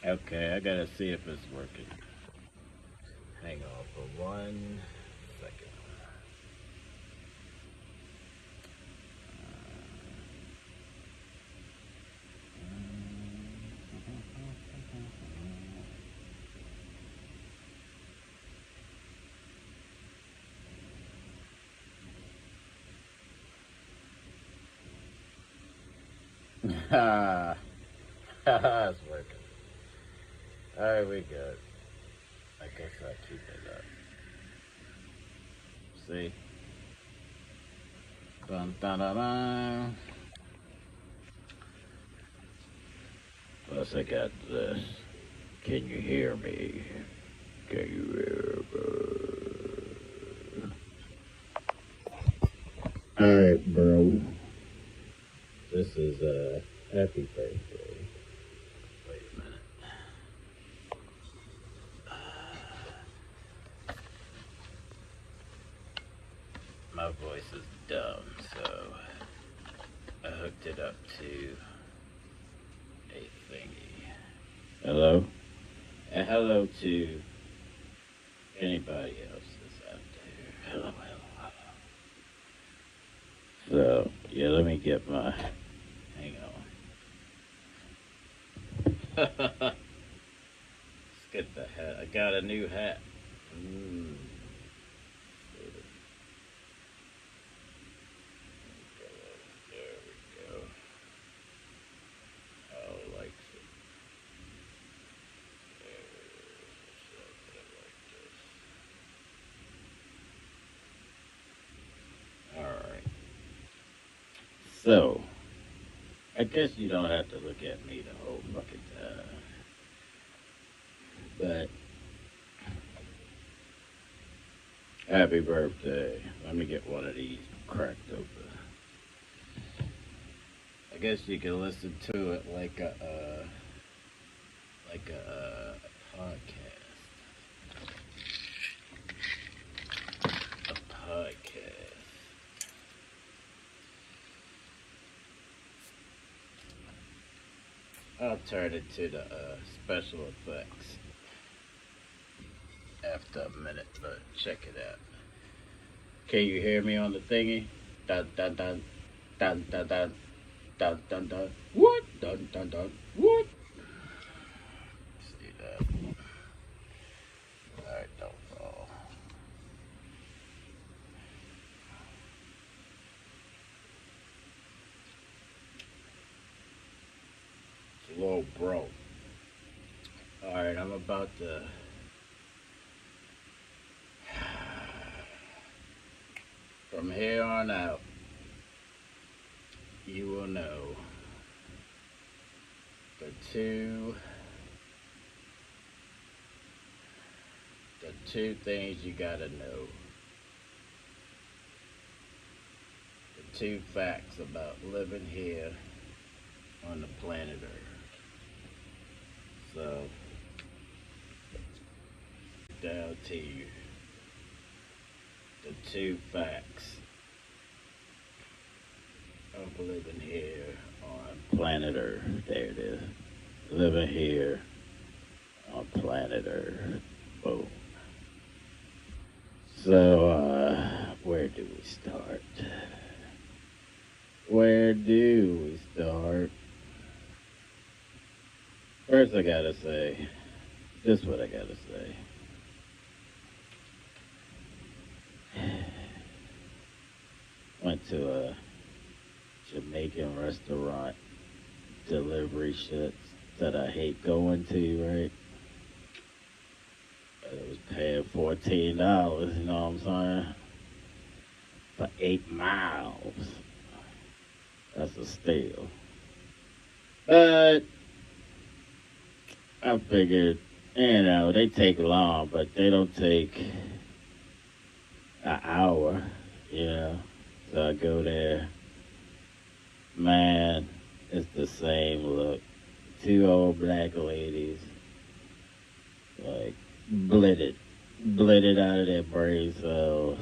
Okay, I gotta see if it's working. Hang on for 1 second. Ha! It's working. Alright, we good. I guess I'll keep it up. See? Dun dun dun dun. Plus, I got this. Can you hear me? Can you hear me? Alright, bro. This is happy birthday. Wait a minute. My voice is dumb, so I hooked it up to a thingy. Hello? And hello to anybody else that's out there. Hello, hello, hello. So, yeah, let me get my. Hang on. Let's get the hat. I got a new hat. Mm. There we go. Oh, like it. All right. So, I guess you don't have to look at me the whole fucking time. But happy birthday. Let me get one of these cracked open. I guess you can listen to it like a podcast. A podcast. I'll turn it to the special effects after a minute, but check it out. Can you hear me on the thingy? Dun dun dun dun dun dun dun dun dun. What? Dun dun dun. What? See that? Alright, don't fall. It's a little broke. Alright, I'm about to. From here on out, you will know the two the two things you gotta know. The two facts about living here on the planet Earth. So down to you. The two facts of living here on planet Earth. There it is. Living here on planet Earth. Boom. So, where do we start? Where do we start? First, I gotta say, this is what I gotta say. Went to a Jamaican restaurant delivery shit that I hate going to, right? I was paying $14, you know what I'm saying? For 8 miles. That's a steal. But I figured, they take long, but they don't take an hour, you know. So I go there. Man, it's the same look. Two old black ladies, like, blitted out of their brain cells,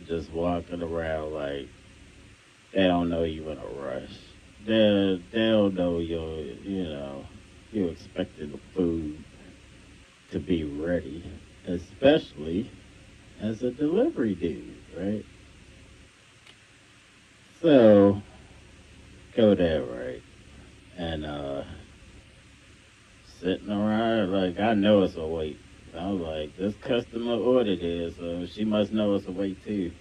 just walking around like they don't know you in a rush. They don't know you're, you expected the food to be ready, especially as a delivery dude, right? So go there, right? And sitting around like I know it's a wait. I was like, this customer ordered it, so she must know it's a wait too.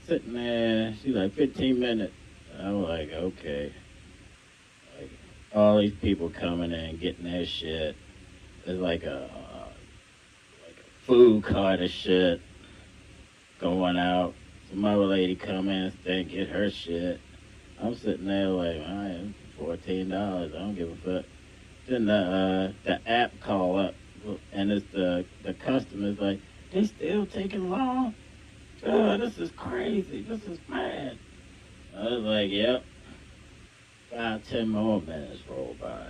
Sitting there, she's like 15 minutes. I was like, okay. Like all these people coming in, getting their shit. There's like a food cart of shit going out. Some other lady come in, stay and get her shit. I'm sitting there like, I am $14. I don't give a fuck. Then the app call up, and it's the customers like, they still taking long. Oh, this is crazy. This is mad. I was like, yep. 5, 10 more minutes roll by.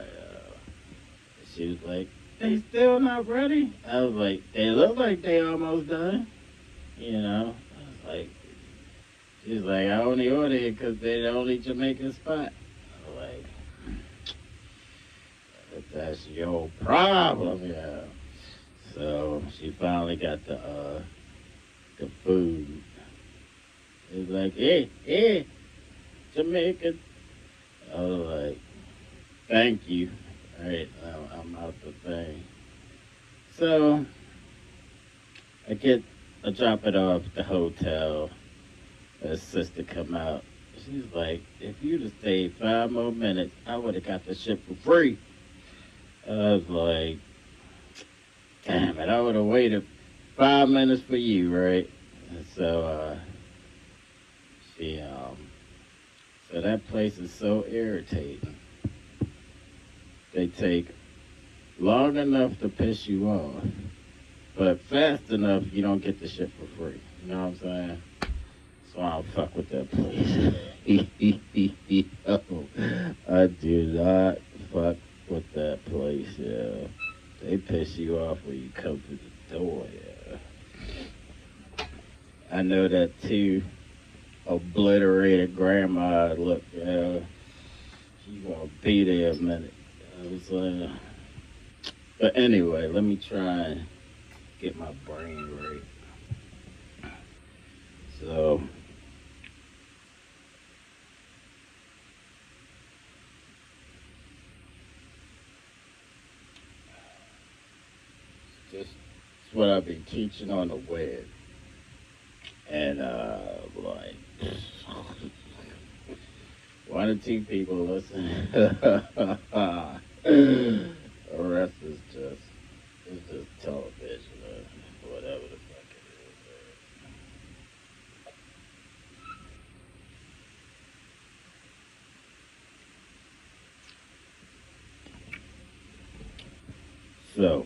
She was like, they still not ready? I was like, they look like they almost done. You know? I was like, she's like, I only ordered it because they're the only Jamaican spot. I was like, that's your problem, yeah. So she finally got the food. It's like, hey, Jamaican. I was like, thank you. All right, I'm out the thing. So I drop it off at the hotel. Her sister come out. She's like, if you'd have stayed 5 more minutes, I would have got the shit for free. I was like, damn it, I would have waited 5 minutes for you, right? And so she so that place is so irritating. They take long enough to piss you off, but fast enough you don't get the shit for free. You know what I'm saying? So I don't fuck with that place. I do not fuck with that place, yeah. They piss you off when you come to the door, yeah. I know that too. Obliterated grandma look, yeah. She gonna be there a minute. I was but anyway, let me try and get my brain right. So just it's what I've been teaching on the web. And like one or two people listen. The rest is just it's just television or whatever the fuck it is. So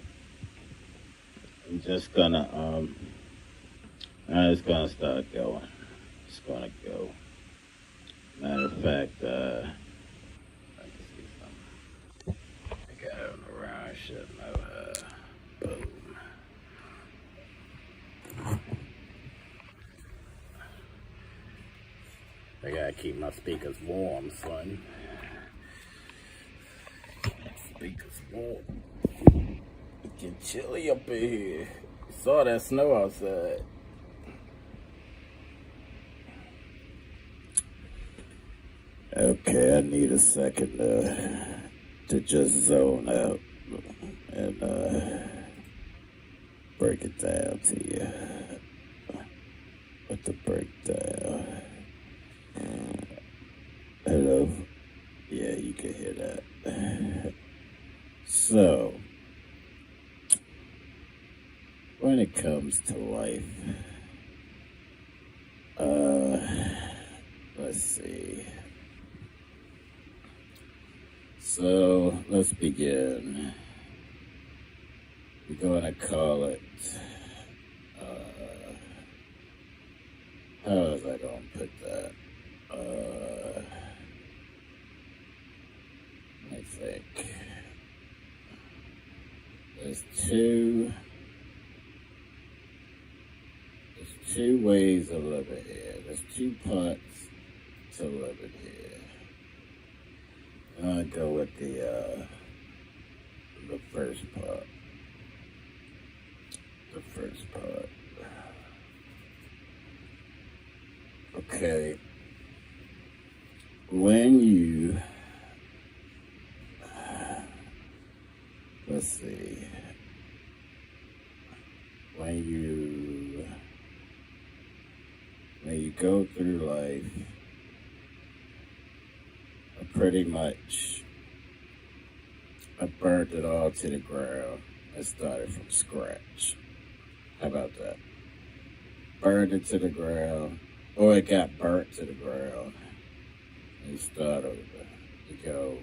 I'm just gonna start going. Just gonna go. Matter of fact, I can see something. I got it on the wrong shit. No, boom. I gotta keep my speakers warm, son. Speakers warm. It get chilly up in here. Saw that snow outside. Okay, I need a second to just zone out and break it down to you. With the breakdown. Hello? Yeah, you can hear that. So, when it comes to life, let's see. So, let's begin. We're going to call it, how was I going to put that? Let me think. There's two ways of living here. There's two parts to living here. I'm gonna go with the first part. The first part. Okay. When you, let's see, when you go through life, pretty much, I burnt it all to the ground and started from scratch. How about that? Burned it to the ground, or it got burnt to the ground. And you start over. You go,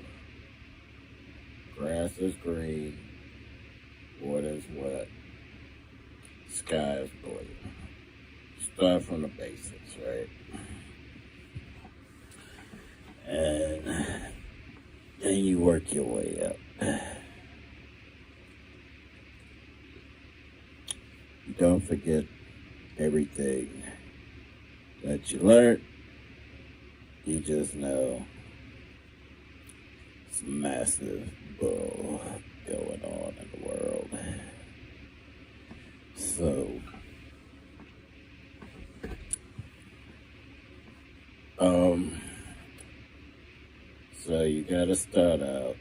grass is green, water is wet, sky is blue. Start from the basics, right? And then you work your way up. Don't forget everything that you learned. You just know it's massive bull going on in the world. So you gotta start out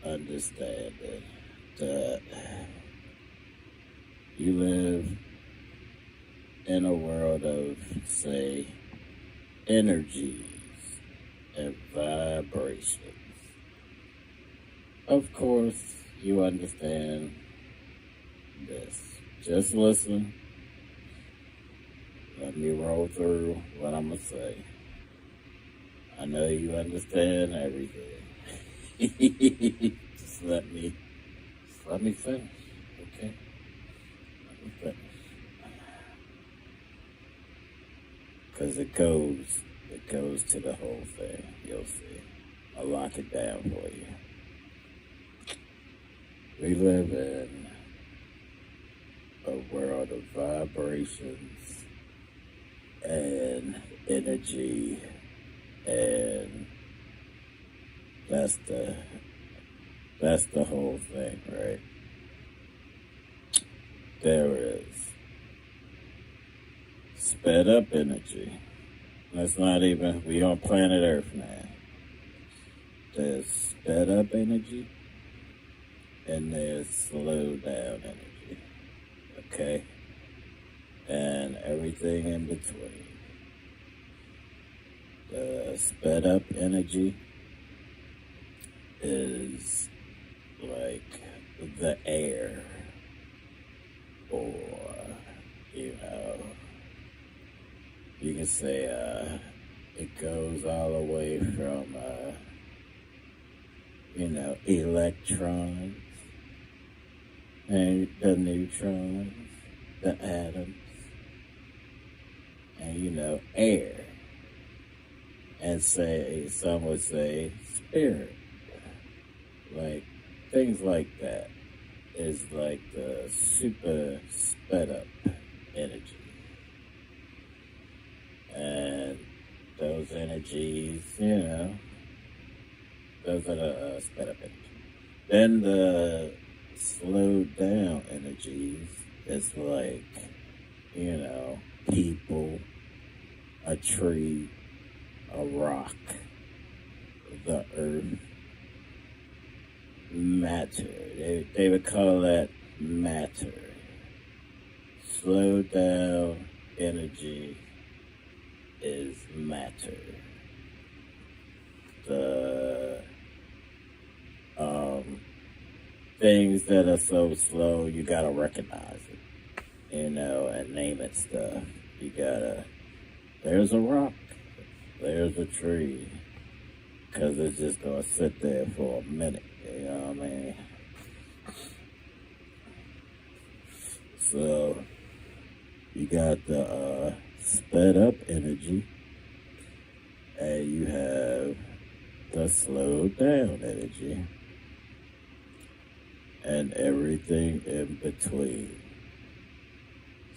understanding that you live in a world of, say, energies and vibrations. Of course, you understand this. Just listen. Let me roll through what I'm going to say. I know you understand everything. just let me finish, okay? Let me finish. Because it goes to the whole thing. You'll see. I'll lock it down for you. We live in a world of vibrations and energy, and that's the whole thing, right? There is sped up energy. That's not even, we on planet Earth now. There's sped up energy and there's slowed down energy, okay? And everything in between. The sped up energy is like the air, or, you can say it goes all the way from, electrons and the neutrons, the atoms, and, air. And some would say spirit. Like, things like that is like the super sped up energy. And those energies, those are the sped up energy. Then the slowed down energies is like, people, a tree, a rock, the earth, matter. They would call that matter. Slowed down energy is matter. The things that are so slow, you gotta recognize it, and name it stuff. There's a rock, there's a tree, because it's just gonna sit there for a minute, you know what I mean? So, you got the sped up energy, and you have the slowed down energy, and everything in between.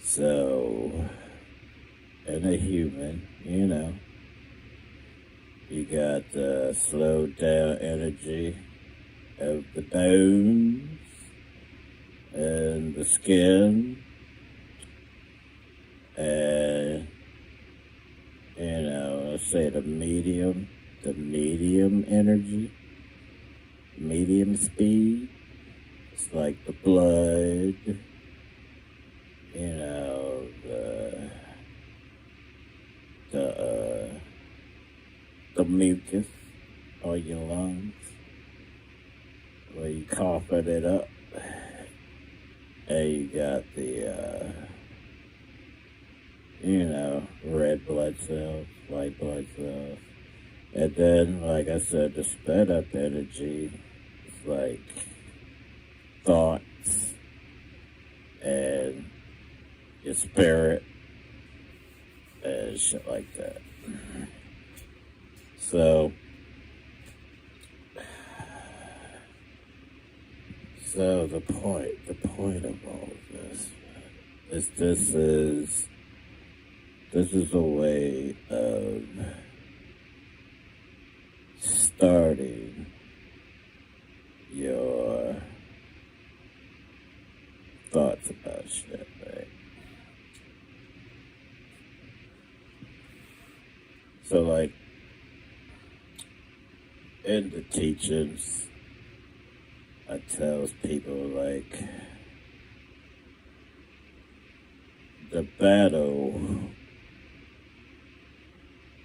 So, in a human, you got the slowed down energy, of the bones and the skin, and let's say the medium energy, medium speed. It's like the blood, the mucus on your lungs, where you coughing it up, and you got the red blood cells, white blood cells. And then, like I said, the sped up energy is like thoughts and your spirit and shit like that. So the point of all of this is this is a way of starting your thoughts about shit, right? So, like, in the teachings, I tell people, like, the battle,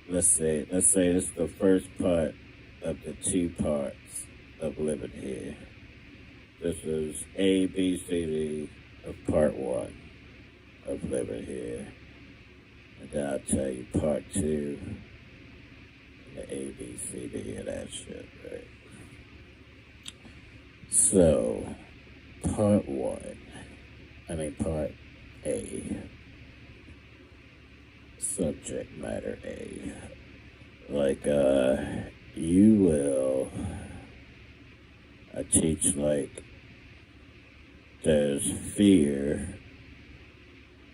let's say it's the first part of the two parts of living here. This is A, B, C, D of part one of living here. And then I'll tell you part two, the A, B, C, D of that shit, right? So, part A, subject matter A. Like, you will, I teach, like, there's fear,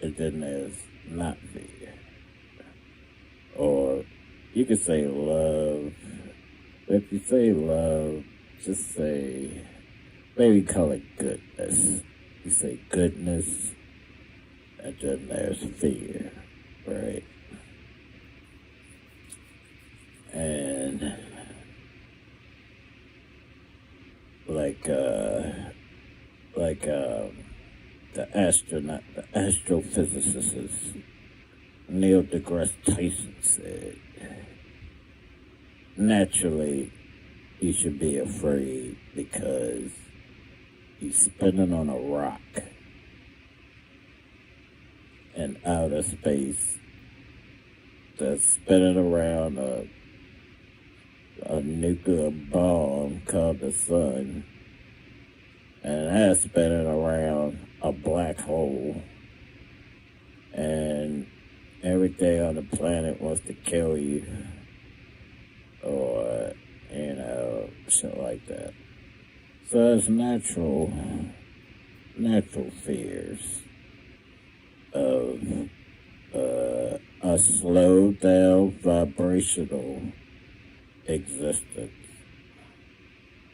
and then there's not fear. Or you could say love. If you say love, just say, maybe call it goodness. You say goodness, and then there's fear, right? And the astrophysicist Neil deGrasse Tyson said, naturally, you should be afraid because you're spinning on a rock in outer space that's spinning around a nuclear bomb called the sun, and that's spinning around a black hole, and everything on the planet wants to kill you, or, shit like that. So it's natural fears of a slowed down vibrational existence.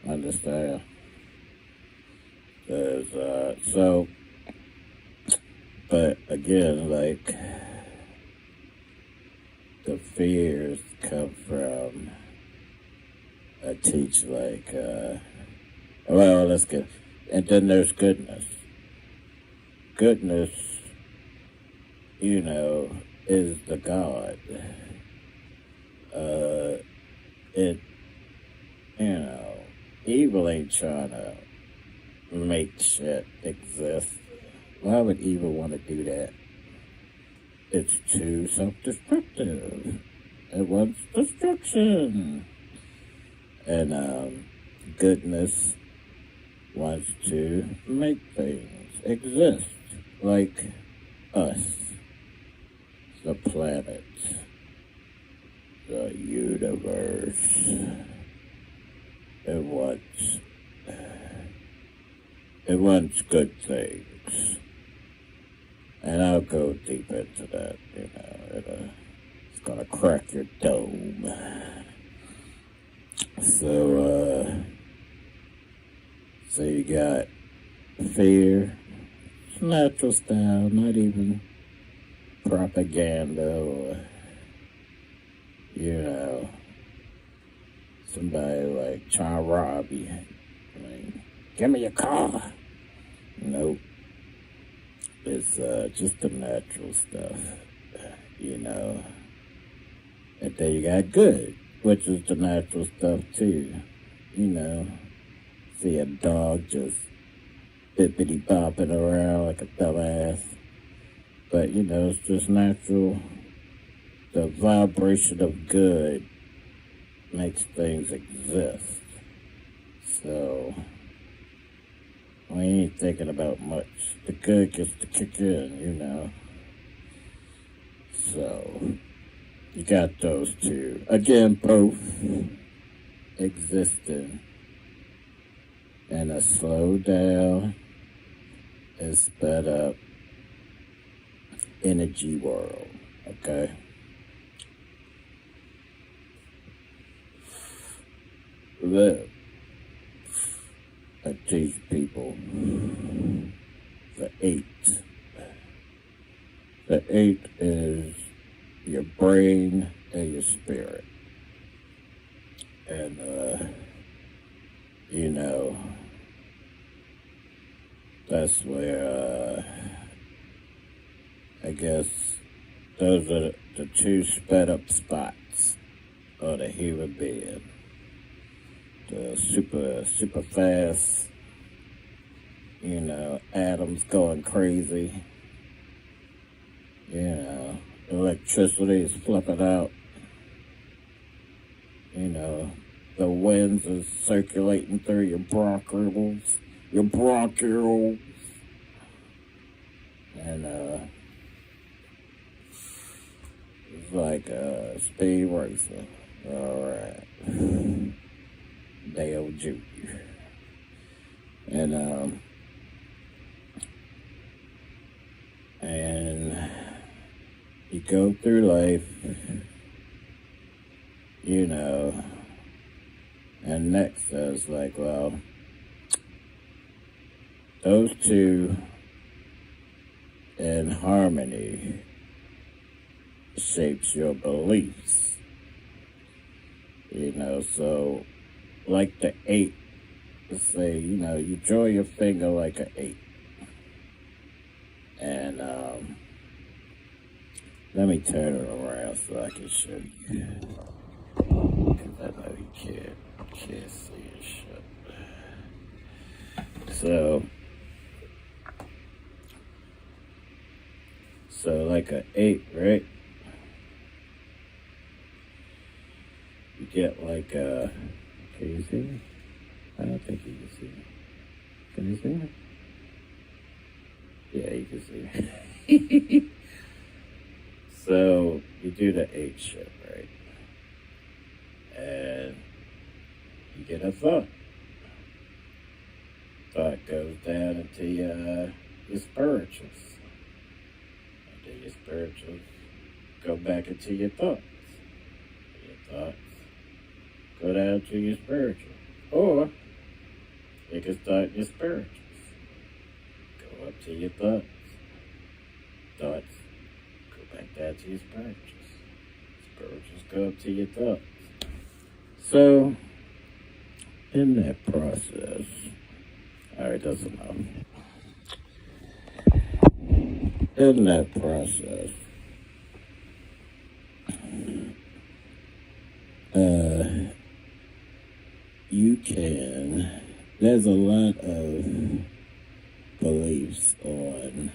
Understand? But again, like, the fears come from, I teach, like, and then there's goodness. Goodness, is the God. Evil ain't trying to make shit exist. Why would evil want to do that? It's too self-destructive. It wants destruction. And goodness wants to make things exist, like us, the planet, the universe. It wants good things. And I'll go deep into that, it's gonna crack your dome. So, So you got fear, natural style, not even propaganda or, you know, somebody like trying to rob you. Like, give me your car. Nope. It's just the natural stuff, you know. And then you got good, which is the natural stuff too. You know, see a dog just bippity bopping around like a dumbass. But you know, it's just natural. The vibration of good makes things exist. So we ain't thinking about much. The good gets to kick in, you know. So you got those two. Again, both existing in a slow down and sped up energy world. Okay? Look, I teach people the 8. The 8 is your brain and your spirit. And, you know, that's where, I guess, those are the two sped up spots of the human being. The super fast, you know, atoms going crazy, you know, electricity is flipping out, you know, the winds are circulating through your bronchioles, and it's like a speed racer. All right. Dale Jr. And you go through life, you know, and next I was like, well, those two in harmony shapes your beliefs, you know, so like the 8, let's say, you know, you draw your finger like an 8. And let me turn it around so I can show you. Because I know you can't see it shit. So like an 8, right? You get like a, can you see me? I don't think you can see me. Can you see me? Yeah, you can see me. So you do the 8 shit, right? And you get a thought. Thought goes down into your spirituals. And then your spirituals go back into your thoughts. Your thoughts go down to your spiritual. Or you can start your spirituals. Go up to your thoughts. Thoughts go back down to your spirituals. Spirituals go up to your thoughts. So, in that process, alright, that's enough. In that process, you can, there's a lot of beliefs on,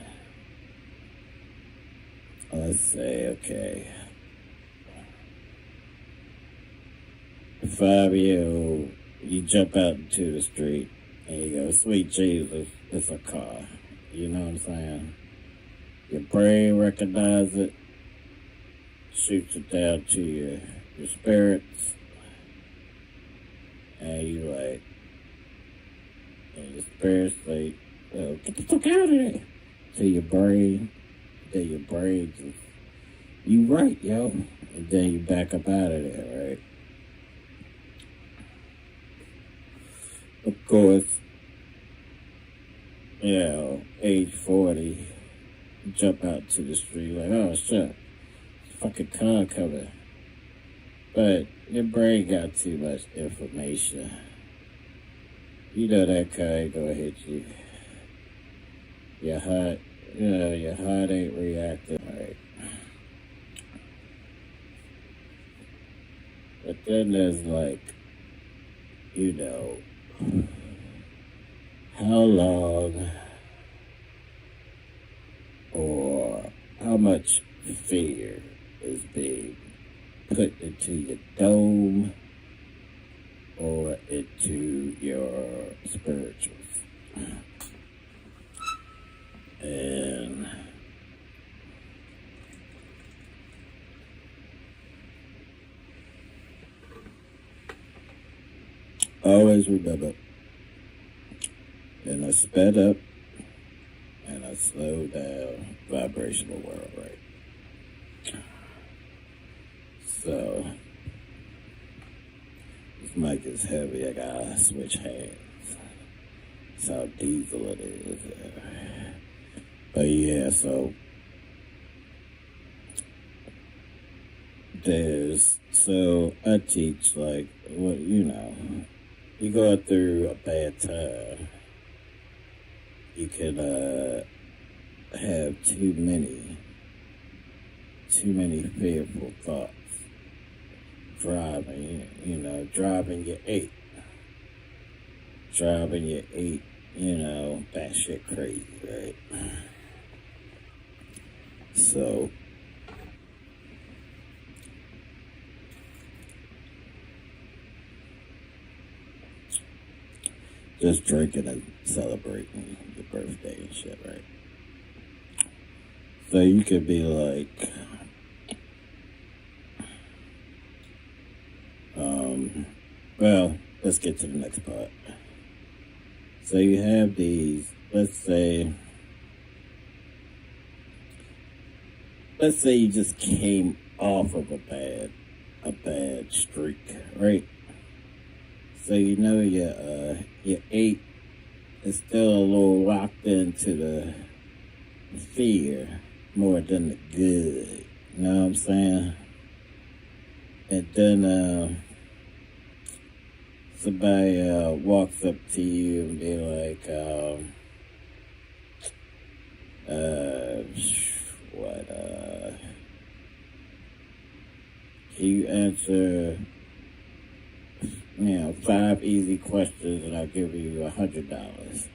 let's say, okay, a 5-year-old, you jump out into the street and you go, sweet Jesus, it's a car. You know what I'm saying? Your brain recognizes it, shoots it down to your spirits, and you like, and your spirits like, oh, get the fuck out of there. To your brain, then your brain just, you right, yo. And then you back up out of there, right? Of course, age 40, jump out to the street like, oh shit, fucking car coming. But your brain got too much information. You know that car ain't gonna hit you. Your heart, your heart ain't reacting right. But then there's like, how long or how much fear is being put into your dome or into your spirituals. And always remember, in a sped up and a slowed down vibrational world, right? So, this mic is heavy, I gotta switch hands. That's how diesel it is. But yeah, so I teach like, you go through a bad time, you can have too many fearful thoughts driving your eight, batshit crazy, right? So just drinking and celebrating your birthday and shit, right? So you could be like, well, let's get to the next part. So you have these, let's say you just came off of a bad streak, right? So your 8 is still a little locked into the fear more than the good. You know what I'm saying? And then somebody walks up to you and be like, can you answer 5 easy questions and I'll give you $100.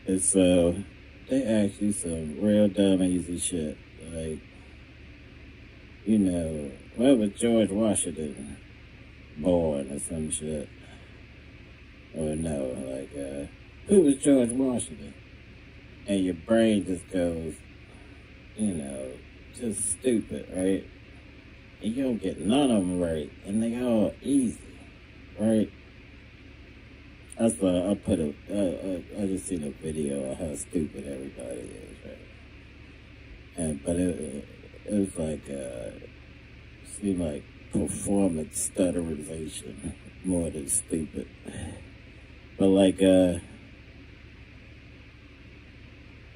And so they ask you some real dumb easy shit. Like, where was George Washington born or some shit? Or no, like, who was George Washington? And your brain just goes, just stupid, right? And you don't get none of them right, and they all easy, right? That's why I just seen a video of how stupid everybody is, right? But it was like, seemed like performance stutterization more than stupid. But like,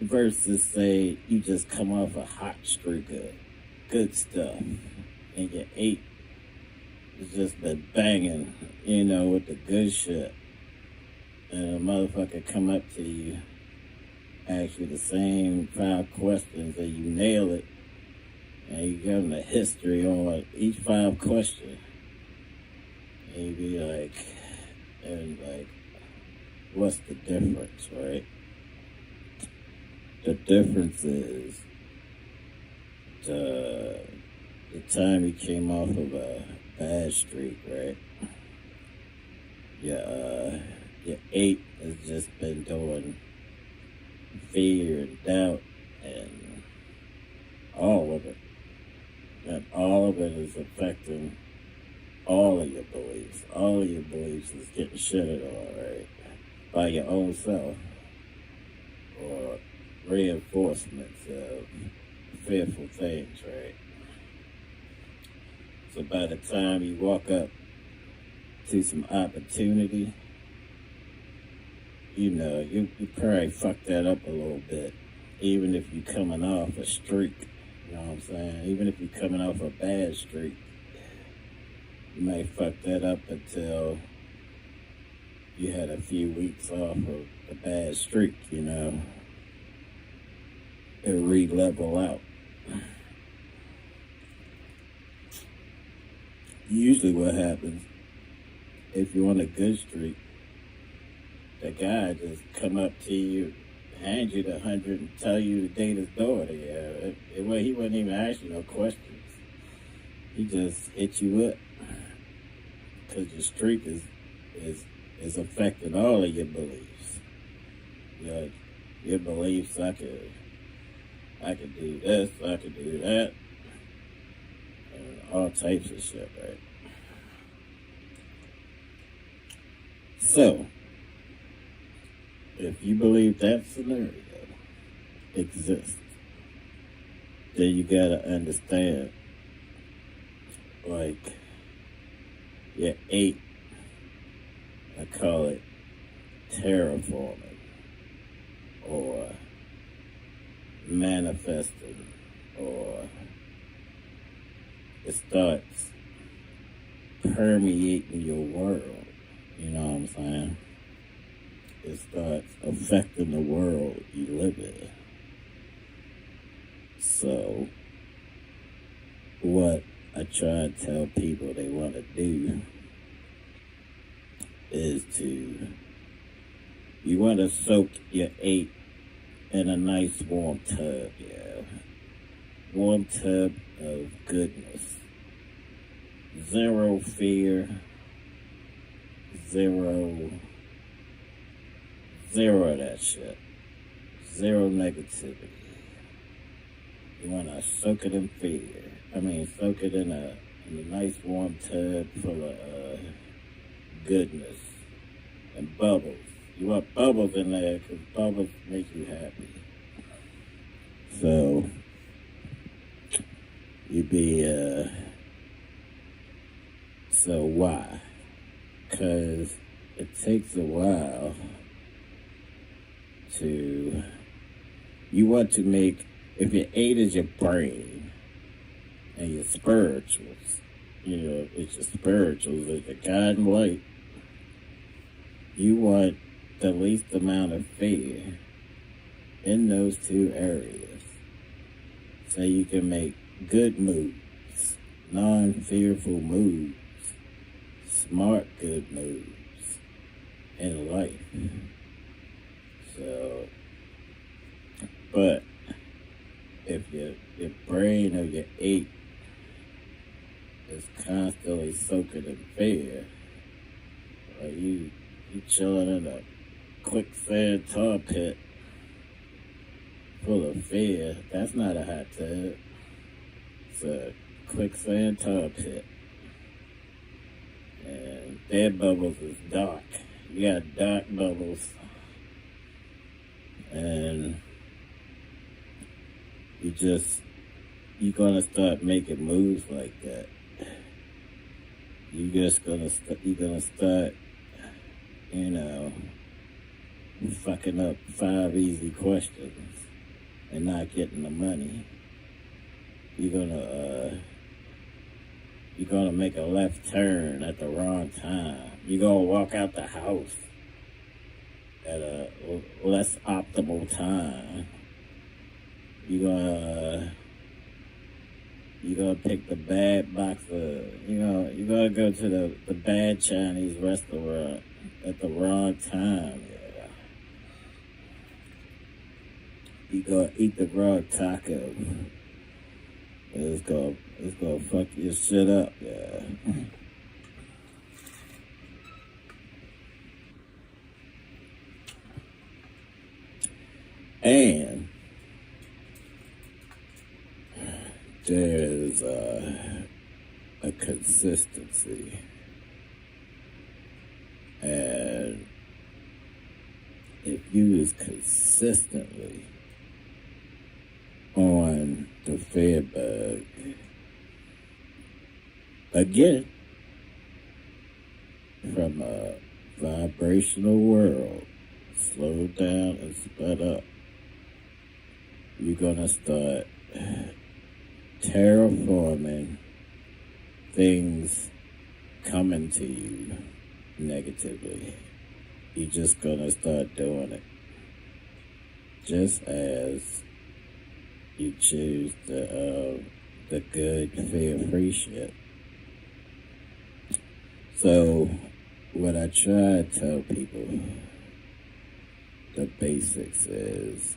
versus say you just come off a hot streak of good stuff. And your 8 has just been banging, with the good shit. And a motherfucker come up to you, ask you the same 5 questions, and you nail it. And you give them the history on each 5 questions. And you be like, what's the difference, right? The difference is the time you came off of a bad streak, right? Your 8 has just been doing fear and doubt and all of it. And all of it is affecting all of your beliefs. All of your beliefs is getting shitted on, right? By your own self. Or reinforcements of fearful things, right? So by the time you walk up to some opportunity, you probably fuck that up a little bit. Even if you're coming off a streak, you know what I'm saying? Even if you're coming off a bad streak, you might fuck that up until you had a few weeks off of the bad streak, it re-level out. Usually what happens, if you're on a good streak, the guy just come up to you, hand you the 100 and tell you to date his daughter. He wasn't even asking no questions. He just hit you up because your streak is affecting all of your beliefs. Your beliefs, I could do this, I could do that, and all types of shit, right? So, if you believe that scenario exists, then you gotta understand, like, your 8, I call it terraforming, or manifesting, or it starts permeating your world, you know what I'm saying? It starts affecting the world you live in. So, what I try to tell people they want to do is you want to soak your 8 in a nice warm tub, warm tub of goodness. Zero fear, zero of that shit. Zero negativity. You want to soak it in fear. Soak it in a nice warm tub full of goodness and bubbles. You want bubbles in there because bubbles make you happy. So, so why? Because it takes a while you want to make, if your 8 is your brain and your spirituals, it's your spirituals, it's your God and light, you want the least amount of fear in those 2 areas so you can make good moves, non-fearful moves, smart good moves in life. So, but if your brain of your 8 is constantly soaking in fear, or you chilling in a quicksand tar pit full of fear, that's not a hot tub. It's a quicksand tar pit. And their bubbles is dark. You got dark bubbles. And you're gonna start making moves like that. You're gonna start, fucking up 5 easy questions and not getting the money. You're gonna make a left turn at the wrong time. You're gonna walk out the house at a less optimal time. You're gonna pick the bad box of, you're gonna go to the bad Chinese restaurant at the wrong time. You're gonna eat the wrong taco. It's gonna fuck your shit up, And there's a consistency, and if you is consistently on the fear bug, again, from a vibrational world, slow down and sped up, you're gonna start terraforming things coming to you negatively. You're just gonna start doing it. Just as you choose the good, fear-free shit. So, what I try to tell people, the basics is,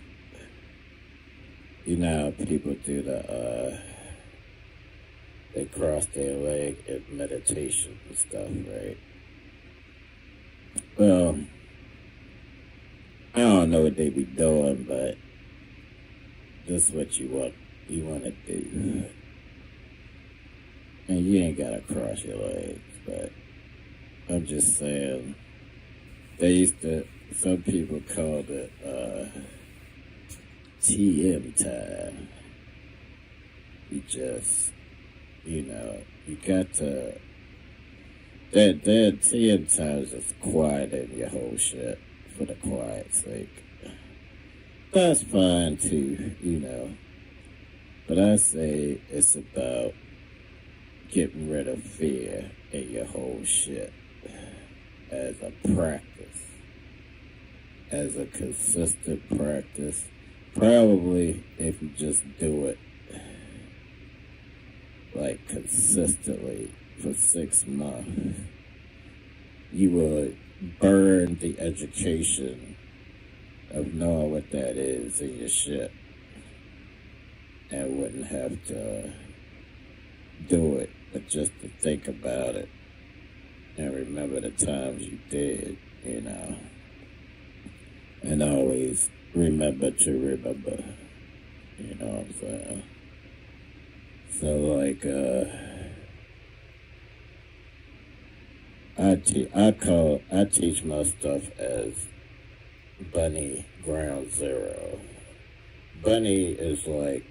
you know how people do they cross their leg in meditation and stuff, right? Well, I don't know what they be doing, but this is what you want to do. And you ain't gotta cross your legs, but I'm just saying, some people called it TM time. You just, you got to, that TM time is just quieting your whole shit for the quiet's sake. That's fine too, but I say it's about getting rid of fear in your whole shit as a practice, as a consistent practice. Probably if you just do it like consistently for 6 months, you would burn the education of knowing what that is in your shit and wouldn't have to do it, but just to think about it and remember the times you did, and always remember to remember, you know what I'm saying? So like, I teach my stuff as Bunny Ground Zero. Bunny is like,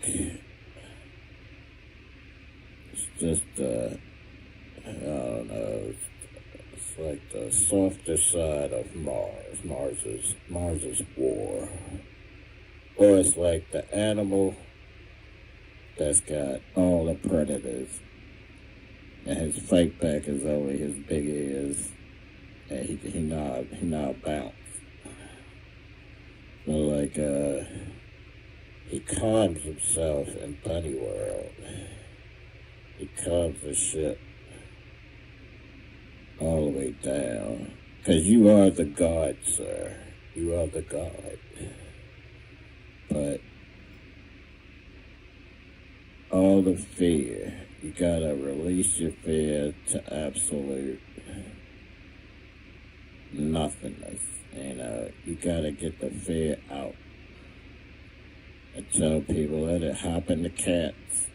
it's just, I don't know, it's like the softer side of Mars. Mars is war. Or it's like the animal that's got all the predators, and his fight back is only his big ears, and he not bounce. So like, he calms himself in Bunny World. He calms the ship all the way down. Because you are the god, sir. You are the god. But all the fear, you gotta release your fear to absolute nothingness. You gotta get the fear out. I tell people, let it hop in the cats.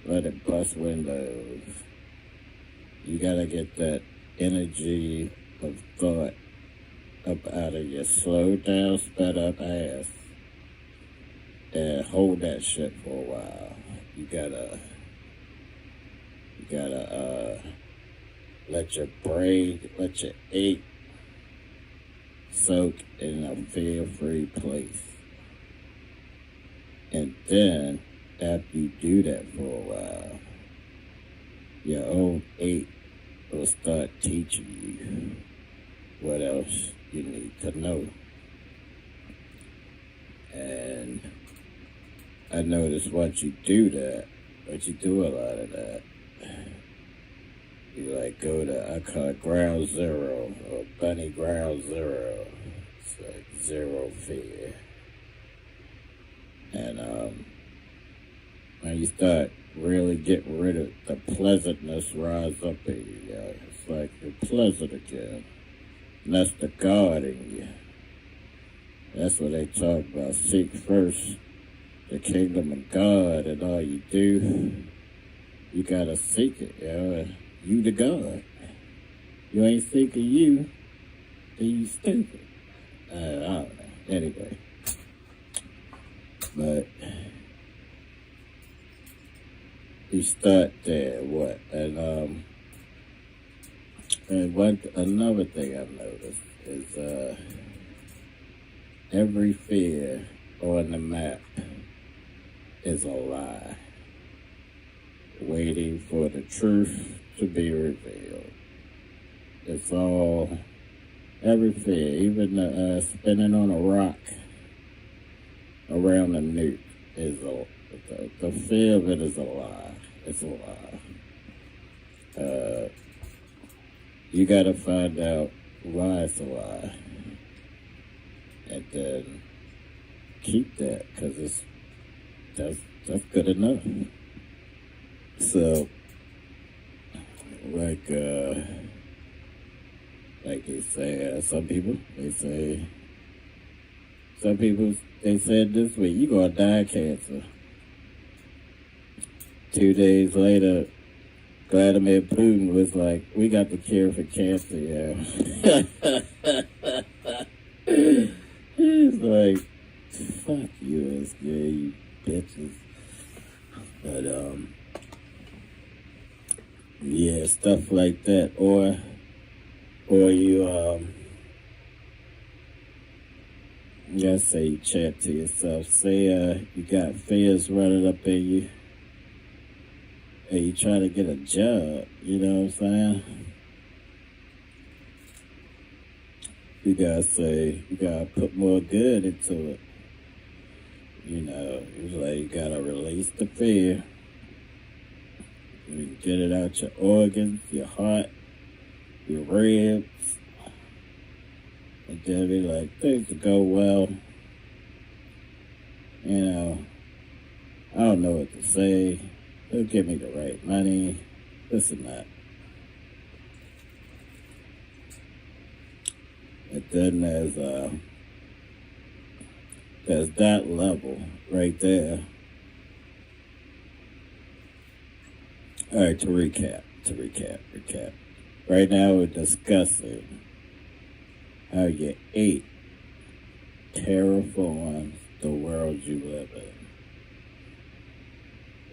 Let it bust windows. You gotta get that energy of thought up out of your slow down, sped up ass. And hold that shit for a while. You gotta let your brain, let your ache soak in a fear-free place. And then, after you do that for a while, your own ache will start teaching you what else you need to know. And I notice once you do that, once you do a lot of that, you like go to, I call it ground zero, or Bunny Ground Zero. It's like zero fear. And when you start really getting rid of the pleasantness rise up in you, it's like you're pleasant again. And that's the God in you. That's what they talk about. Seek first the kingdom of God, and all you do, you gotta seek it, You the God. You ain't seeking you, then you stupid. I don't know. Anyway. But you start there, what? And another thing I've noticed is every fear on the map is a lie, waiting for the truth to be revealed. It's all, every fear, even spinning on a rock around the nuke is the fear of it is a lie. It's a lie. You gotta find out why it's a lie, and then keep that, because that's good enough. So, like they say, some people they said this week, you gonna die of cancer. 2 days later, Vladimir Putin was like, we got the cure for cancer, yeah. He's like, fuck you, SK, you bitches. But, yeah, stuff like that. Or you, let's say you chat to yourself. Say, you got fears running up in you. And you try to get a job, you know what I'm saying? You gotta put more good into it. You know, it's like you gotta release the fear. You get it out your organs, your heart, your ribs. And then be like, things will go well. You know, I don't know what to say. They'll give me the right money, this and that. And then there's that level right there. All right, to recap. Right now we're discussing how your 8 terraforms the world you live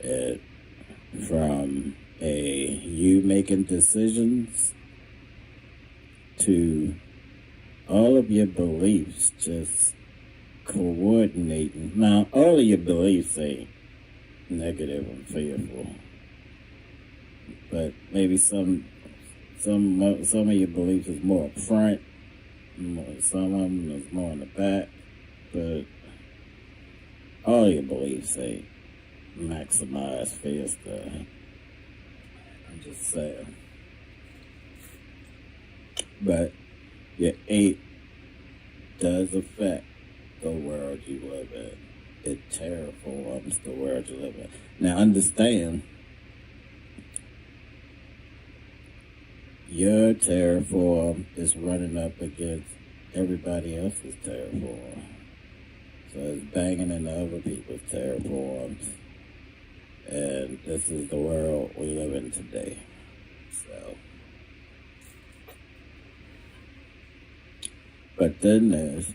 in. And from you making decisions to all of your beliefs just coordinating. Now, all of your beliefs ain't negative and fearful, but maybe some of your beliefs is more up front, some of them is more in the back, but all your beliefs ain't maximize fear stuff. I'm just saying. But your 8 does affect the world you live in. It terraforms the world you live in. Now understand, your terraform is running up against everybody else's terraform. So it's banging into other people's terraforms. And this is the world we live in today. So, but then there's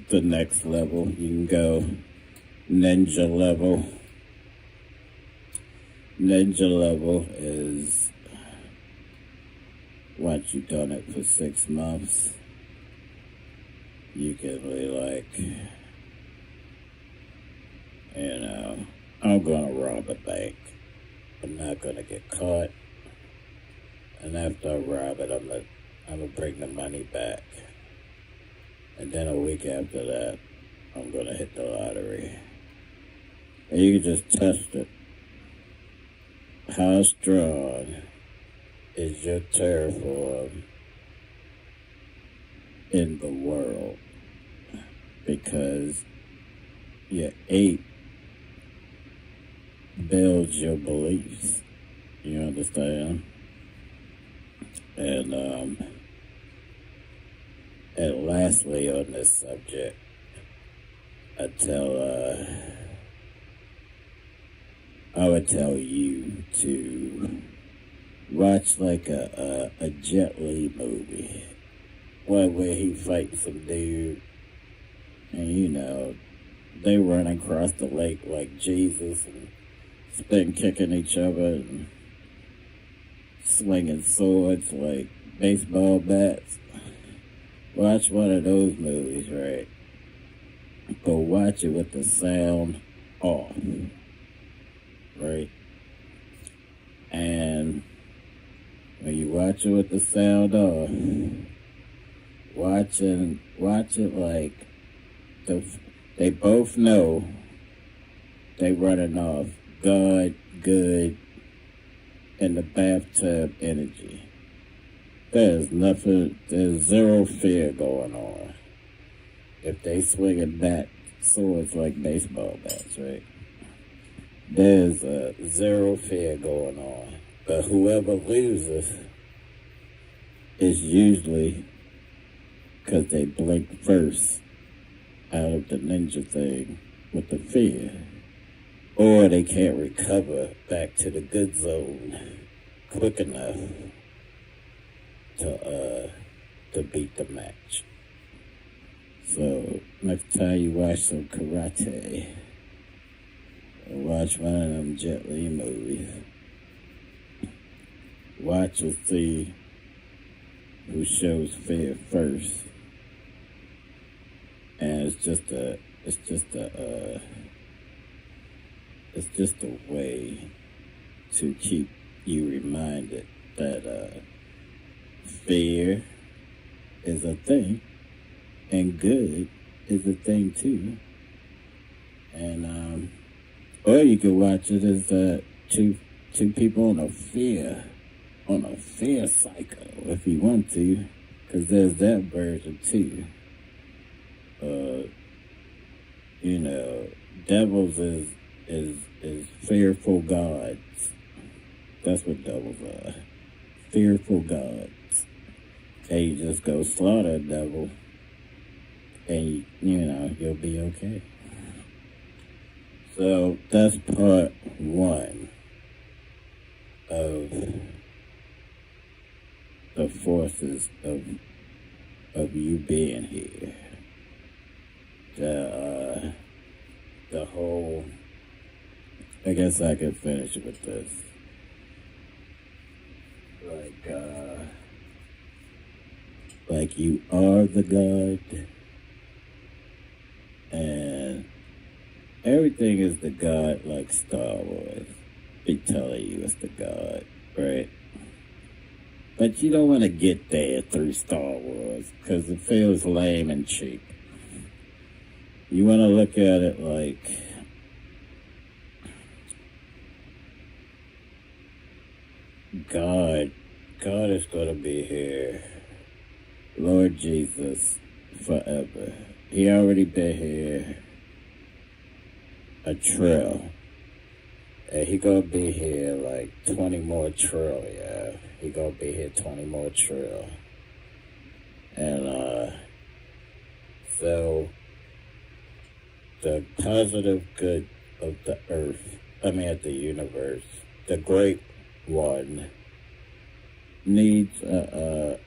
the next level. You can go ninja level. Ninja level is once you've done it for 6 months, you can really like, you know, I'm gonna rob a bank. I'm not gonna get caught. And after I rob it, I'm gonna bring the money back. And then a week after that, I'm gonna hit the lottery. And you can just test it. How strong is your terraform in the world? Because your 8 builds your beliefs. You understand? And lastly on this subject, I would tell you to watch like a Jet Li movie. One where he fights some dude and you know, they run across the lake like Jesus and spin kicking each other and swinging swords like baseball bats. Watch one of those movies, right? But watch it with the sound off, right? And when you watch it with the sound off, watch it like they both know they running off God, good, and the bathtub energy. There's zero fear going on. If they swinging bat swords like baseball bats, right? There's zero fear going on. But whoever loses is usually because they blink first out of the ninja thing with the fear. Or they can't recover back to the good zone quick enough to beat the match. So next time you watch some karate, or watch one of them Jet Li movies, watch and see who shows fear first. And it's just a way to keep you reminded that fear is a thing and good is a thing too. And or you can watch it as two people on a fear cycle if you want to, because there's that version too. You know, devils is fearful gods. That's what devils are. Fearful gods. And you just go slaughter a devil and you'll be okay. So that's part one of the forces of you being here. The whole, I guess I could finish with this. Like you are the God, and everything is the God, like Star Wars be telling you it's the God, right? But you don't want to get there through Star Wars because it feels lame and cheap. You want to look at it like God is going to be here. Lord Jesus, forever. He already been here a trill. And he gonna be here like 20 more trill, yeah. He gonna be here 20 more trill. And so the positive good of the earth, of the universe, the great one, needs a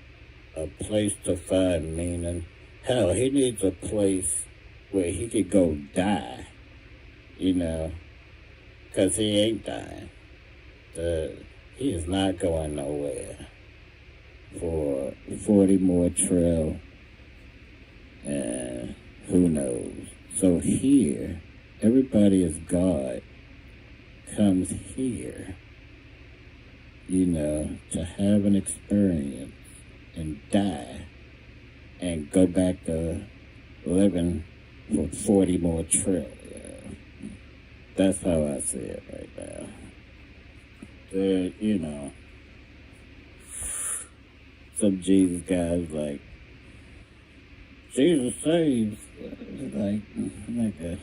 place to find meaning. Hell, he needs a place where he could go die, because he ain't dying. He is not going nowhere for 40 more trill, and who knows. So here, everybody is God comes here, to have an experience and die and go back to living for 40 more trill. Yeah. That's how I see it right now. Some Jesus guys like, Jesus saves. Like, nigga.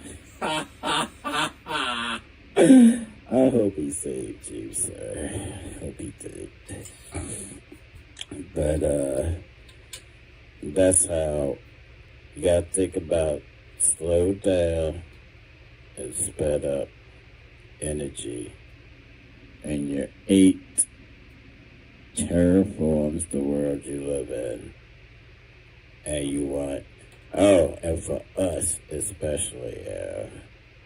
I hope he saved you, sir. I hope he did. But, that's how you gotta think about slow down and sped up energy. And your 8 terraforms the world you live in. And you want, and for us especially,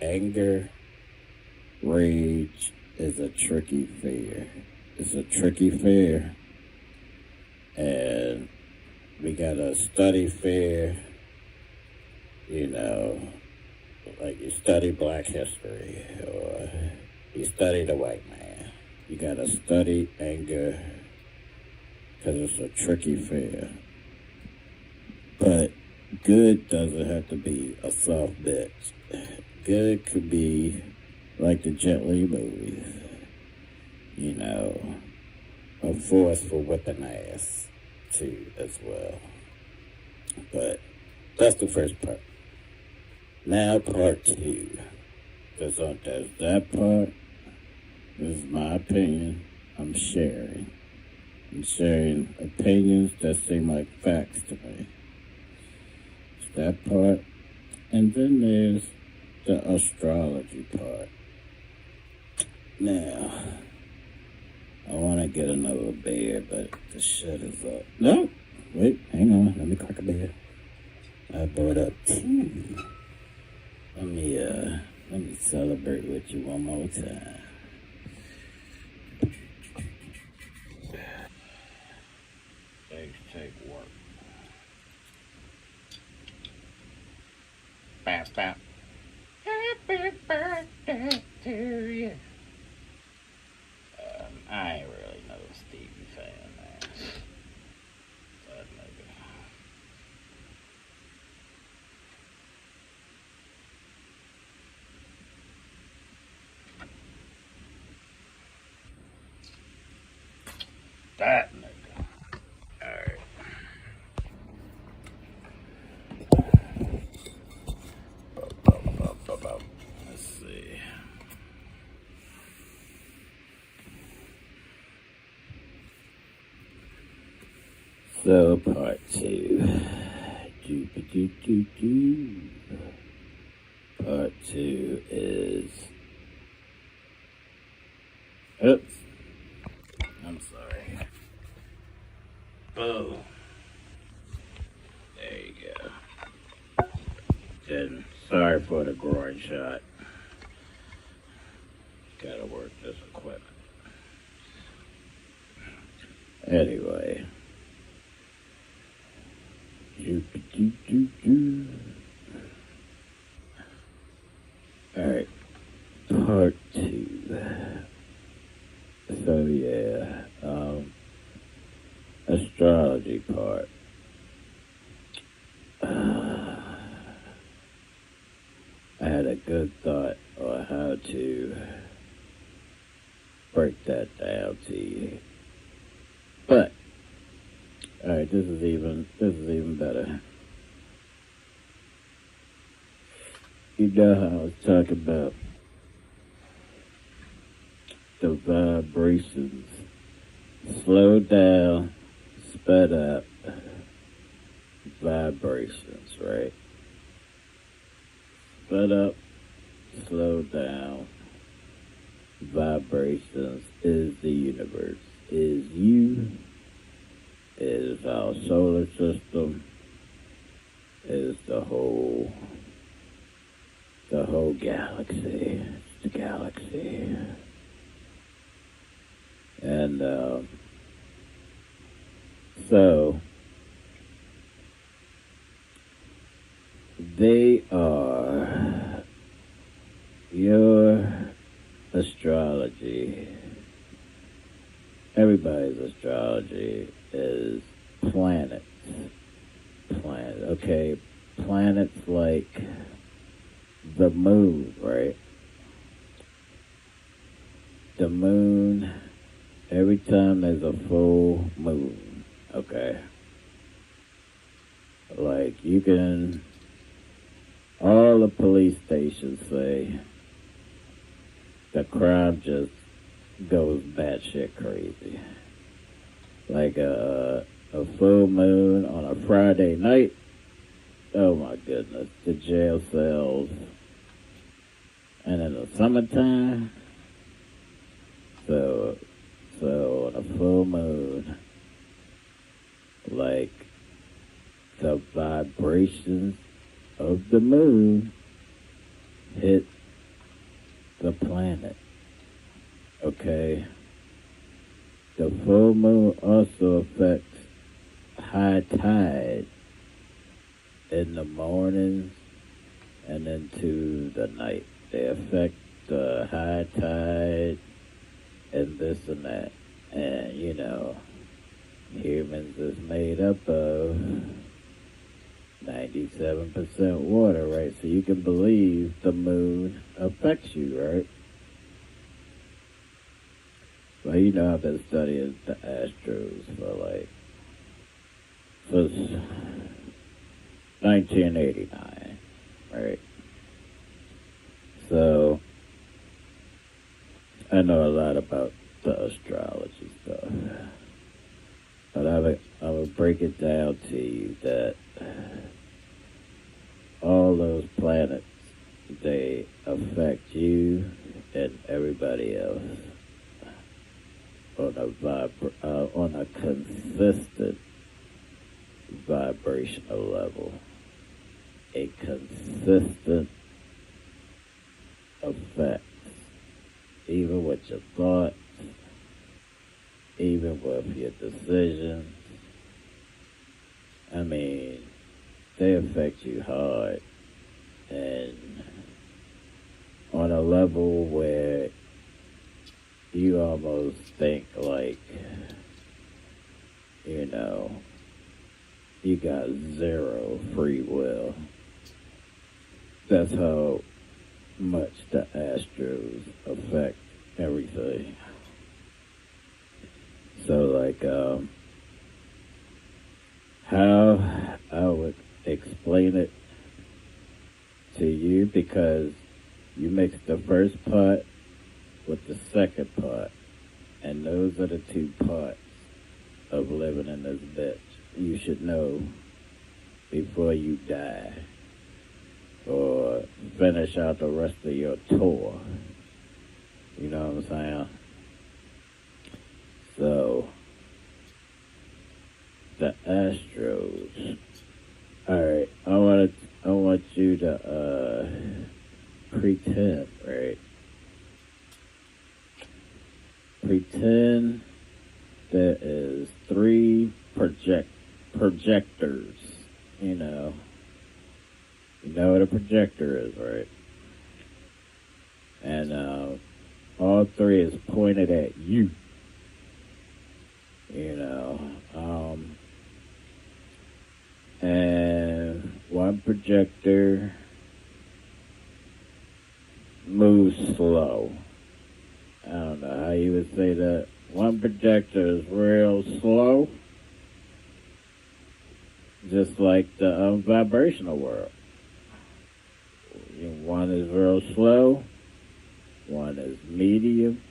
anger, rage is a tricky fear. It's a tricky fear. And We got a study fair, you know, like you study black history or you study the white man. You got to study anger because it's a tricky fair. But good doesn't have to be a soft bitch. Good could be like the Jet Li movies, you know, a force for whipping ass too as well. But that's the first part. Now part two. There's that part. This is my opinion. I'm sharing. I'm sharing opinions that seem like facts to me. It's that part. And then there's the astrology part. Now, I want to get another beer, but the shit is up. No, wait, hang on. Let me crack a beer. I brought up two. Let me celebrate with you one more time. Things take work. Bap, bap. Happy birthday to you. I ain't really no Stevie fan, man. That nigga. That nigga. Alright. Let's see. So part two. Part two is. Oops. I'm sorry. Oh. There you go. And sorry for the groin shot. Gotta work this equipment. Anyway. Alright. Part two. So yeah. Astrology part. I had a good thought on how to break that down to you. But alright, this is even better. You know how I was talking about the vibrations. Slow down, sped up vibrations, right? Sped up, slow down vibrations is the universe, is you, is our solar system, is the whole galaxy. It's the galaxy. And so they are your astrology. Everybody's astrology is planets. Okay, planets like the moon, right? The moon, every time there's a full moon, okay? Like, you can, all the police stations say the crime just goes batshit crazy. Like a full moon on a Friday night, oh my goodness, the jail cells. And in the summertime, so on a full moon, like the vibrations of the moon hit the planet. Okay? The full moon also affects high tide in the mornings and into the night. They affect the high tide and this and that. And, humans is made up of 97% water, right? So you can believe the moon affects you, right? Well, I've been studying the Astros since 1989, right? So I know a lot about the astrology stuff, but I will break it down to you that all those planets, they affect you and everybody else on a consistent vibrational level, a consistent effect, even with your thoughts, even with your decisions. I mean, they affect you hard and on a level where you almost think you got zero free will. That's how much the Astros affect everything. So how I would explain it to you, because you mix the first part with the second part, and those are the two parts of living in this bitch. You should know before you die or finish out the rest of your tour. You know what I'm saying? So, the Astros. Alright, I want you to pretend, right? Pretend there is three projectors. You know what a projector is, right? And all three is pointed at you. And one projector moves slow. I don't know how you would say that. One projector is real slow, just like the vibrational world. One is real slow, one is medium,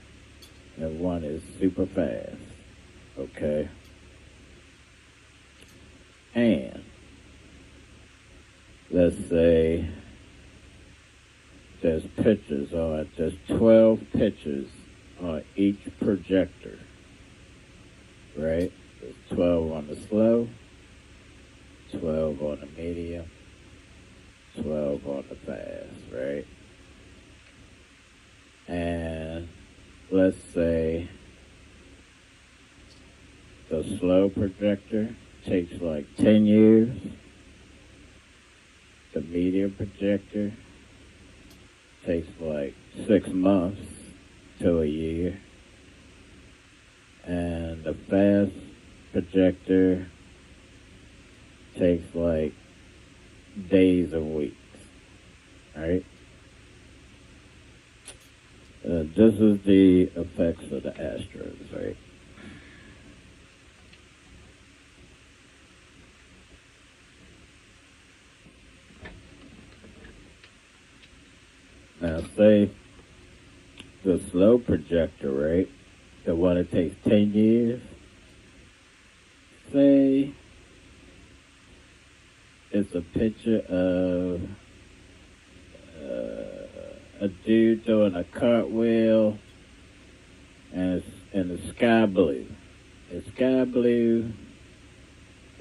and one is super fast. Okay? And let's say there's 12 pictures on each projector, right? There's 12 on the slow, 12 on the medium, 12 on the fast, right? And let's say the slow projector takes 10 years. The medium projector takes 6 months to a year. And the fast projector takes days or weeks, right? This is the effects of the Astros, right? Now say the slow projector, right? The one that takes 10 years. Say it's a picture of a dude doing a cartwheel, and it's sky blue. It's sky blue,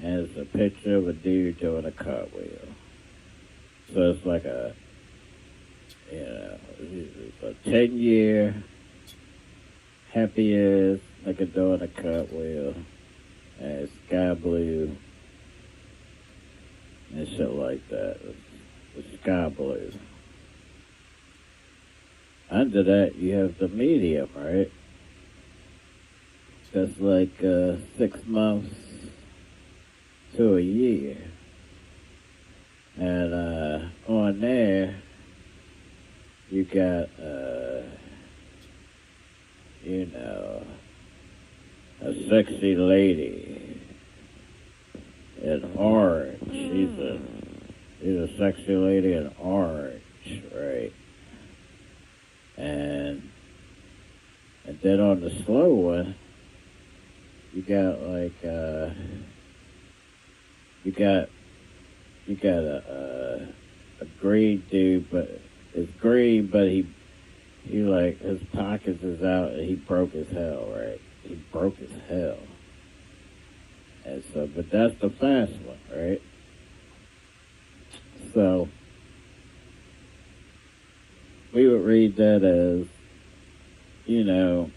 and it's a picture of a dude doing a cartwheel. So it's it's a 10-year happy as doing a cartwheel, and it's sky blue, and shit like that. The sky blue. Under that, you have the medium, right? That's like 6 months to a year. And on there, you got, you know, a sexy lady in orange. She's a sexy lady in orange, right? And then on the slow one, you got like you got a green dude, but it's green, but he like his pockets is out and he broke his hell, right? He broke his hell. And so, but that's the fast one, right? So we would read that as, you know,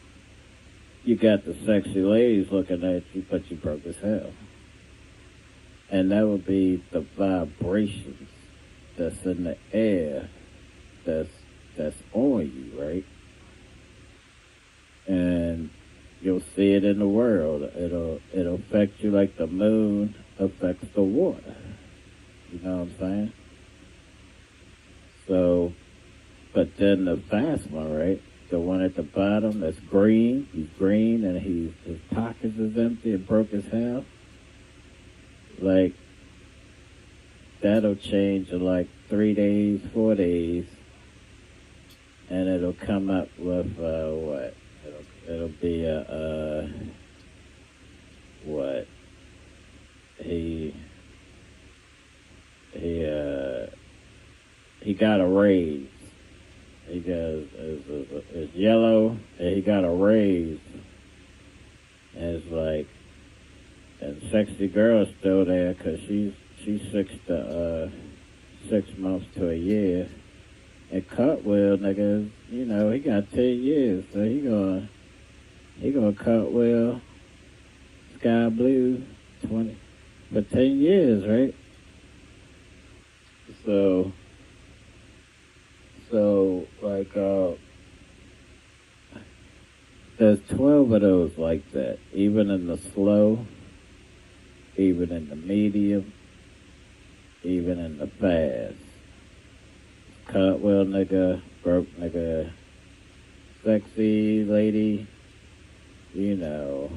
you got the sexy ladies looking at you, but you broke as hell. And that would be the vibrations that's in the air that's on you, right? And you'll see it in the world. It'll affect you like the moon affects the water. You know what I'm saying? So, but then the fast one, right? The one at the bottom that's green. He's green and his pockets is empty and broke his hell. Like, that'll change in like 3 days, 4 days, and it'll come up with what? It'll be what? He got a raise. He goes, it's yellow, and he got a raise. And it's like, and sexy girl's still there because she's 6 months to a year. And Cartwheel, nigga, you know, he got 10 years, so he gonna Cartwheel Sky Blue 20 for 10 years, right? So like there's 12 of those like that, even in the slow, even in the medium, even in the fast. Cartwheel nigga, broke nigga, sexy lady, you know,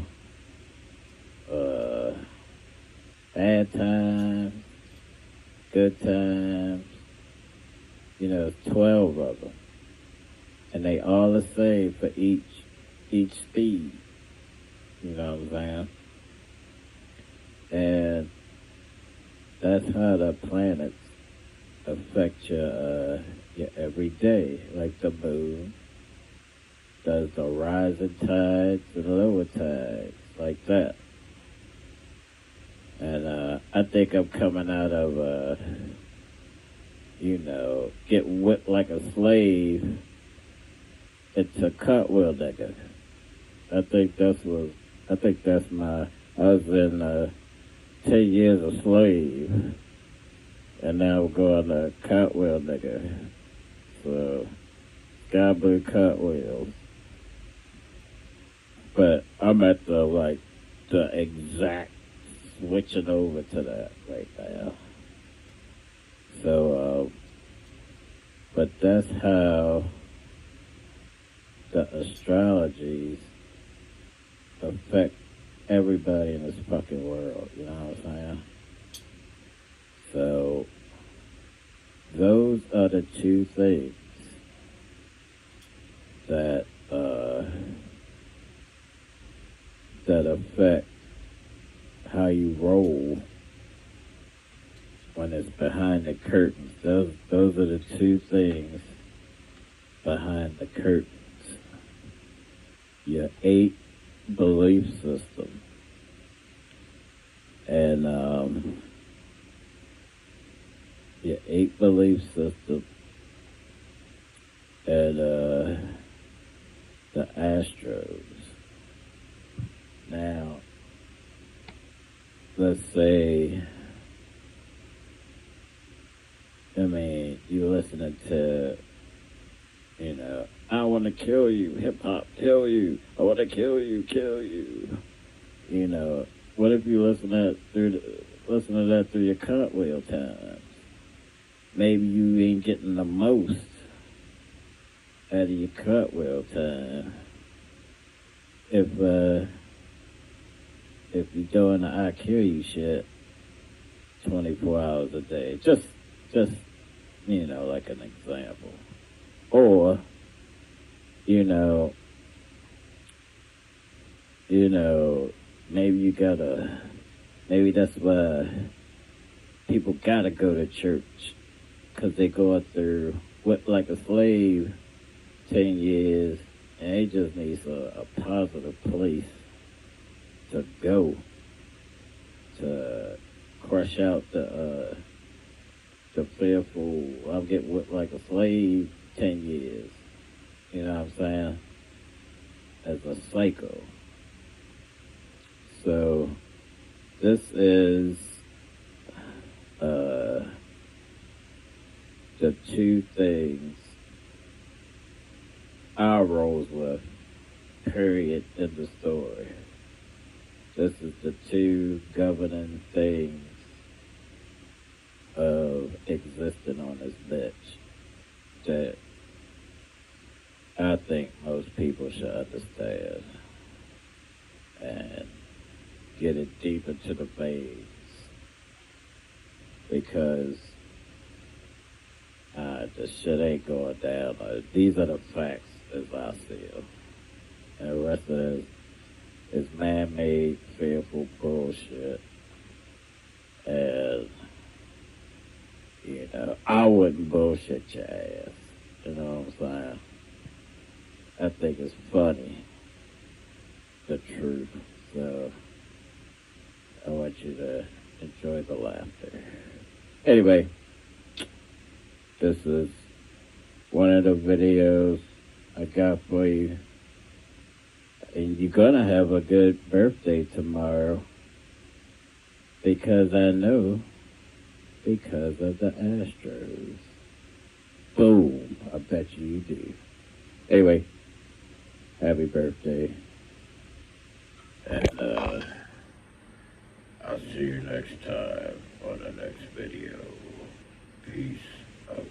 bad times, good times, you know, 12 of them. And they all the same for each speed, you know what I'm saying? And that's how the planets affect your everyday, like the moon does the rising tides and lower tides, like that. And I think I'm coming out of, you know, get whipped like a slave. It's a Cartwheel nigga. I think that's my, I was in 10 years a slave. And now we're going to Cartwheel nigga. So, Sky Blue Cartwheels. But I'm at the exact switching over to that right now. So, but that's how the astrologies affect everybody in this fucking world, you know what I'm saying? So, those are the two things that that affect how you roll when it's behind the curtains. Those are the two things behind the curtains. Your 8 belief system. And your 8 belief system and the Astros. Now, let's say into, I want to kill you, hip hop, kill you. I want to kill you. What if you listen to that through your cartwheel times? Maybe you ain't getting the most out of your cartwheel time. If you're doing the I kill you shit 24 hours a day, just like an example, or maybe that's why people gotta go to church, because they go through what, like a slave, 10 years, and they just need a positive place to go to crush out the fearful. I'll get whipped like a slave 10 years. You know what I'm saying? As a psycho. So this is the two things I rose with, period, in the story. This is the two governing things of existing on this bitch that I think most people should understand and get it deep into the veins, because the shit ain't going down. These are the facts as I see them. And the rest of this is man-made, fearful bullshit. And, I wouldn't bullshit your ass. You know what I'm saying? I think it's funny, the truth. So I want you to enjoy the laughter. Anyway, this is one of the videos I got for you. And you're gonna have a good birthday tomorrow, because I know, because of the Astros. Boom, I bet you do. Anyway, happy birthday. And I'll see you next time on the next video. Peace out.